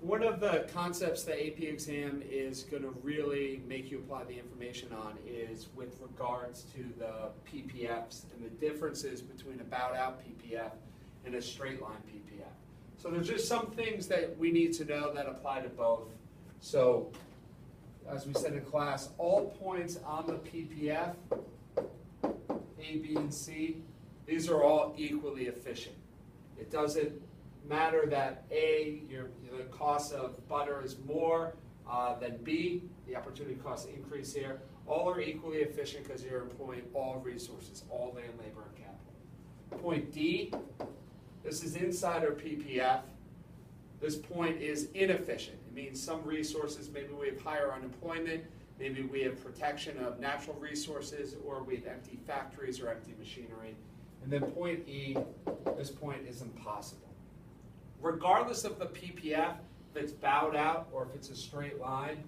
One of the concepts the AP exam is going to really make you apply the information on is with regards to the PPFs and the differences between a bowed-out PPF and a straight-line PPF. So there's just some things that we need to know that apply to both. So as we said in class, all points on the PPF, A, B, and C, these are all equally efficient. It doesn't matter that A, the cost of butter is more than B, the opportunity cost increase here. All are equally efficient because you're employing all resources, all land, labor, and capital. Point D, this is inside our PPF. This point is inefficient. It means some resources, maybe we have higher unemployment, maybe we have protection of natural resources, or we have empty factories or empty machinery. And then point E, this point is impossible. Regardless of the PPF, if it's bowed out or if it's a straight line,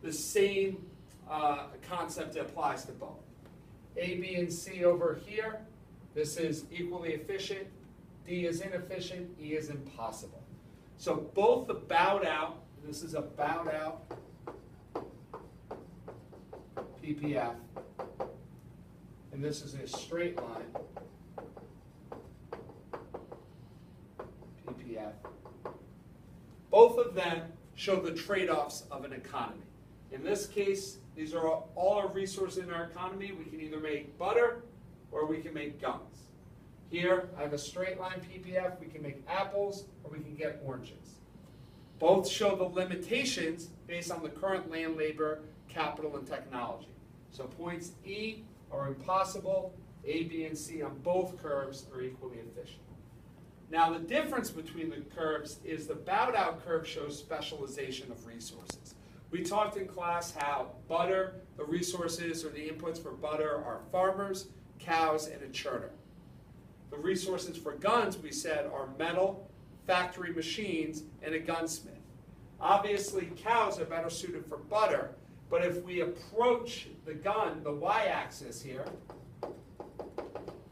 the same concept applies to both. A, B, and C over here, this is equally efficient. D is inefficient. E is impossible. So both the bowed out, this is a bowed out PPF, and this is a straight line PPF. Both of them show the trade-offs of an economy. In this case, these are all our resources in our economy. We can either make butter or we can make gums. Here, I have a straight line PPF. We can make apples or we can get oranges. Both show the limitations based on the current land, labor, capital, and technology. So points E are impossible. A, B, and C on both curves are equally efficient. Now the difference between the curves is the bowed out curve shows specialization of resources. We talked in class how butter, the resources or the inputs for butter are farmers, cows, and a churner. The resources for guns, we said, are metal, factory machines, and a gunsmith. Obviously, cows are better suited for butter, but if we approach the gun, the y-axis here,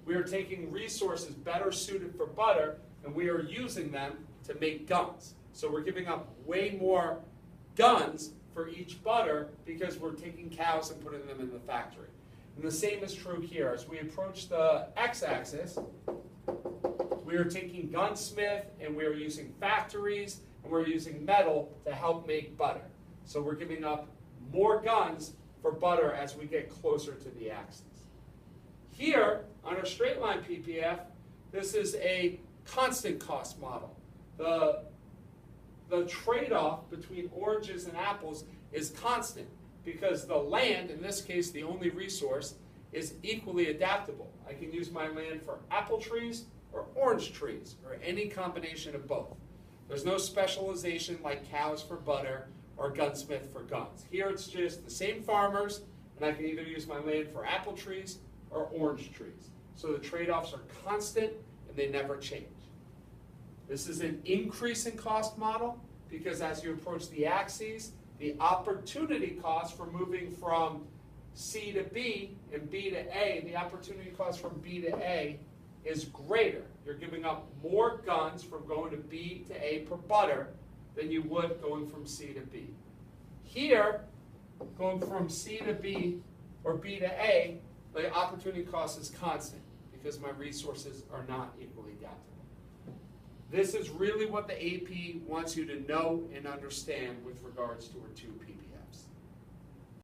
we are taking resources better suited for butter, and we are using them to make guns. So we're giving up way more guns for each butter because we're taking cows and putting them in the factory. And the same is true here. As we approach the x-axis, we are taking gunsmith and we are using factories and we're using metal to help make butter. So we're giving up more guns for butter as we get closer to the axis. Here, on a straight line PPF, this is a constant cost model. The trade-off between oranges and apples is constant because the land, in this case the only resource, is equally adaptable. I can use my land for apple trees or orange trees or any combination of both. There's no specialization like cows for butter or gunsmith for guns. Here it's just the same farmers, and I can either use my land for apple trees or orange trees. So the trade-offs are constant and they never change. This is an increase in cost model because as you approach the axes, the opportunity cost for moving from C to B and B to A, the opportunity cost from B to A is greater. You're giving up more guns from going to B to A per butter than you would going from C to B. Here, going from C to B or B to A, the opportunity cost is constant because my resources are not equally adaptable. This is really what the AP wants you to know and understand with regards to our two PPFs.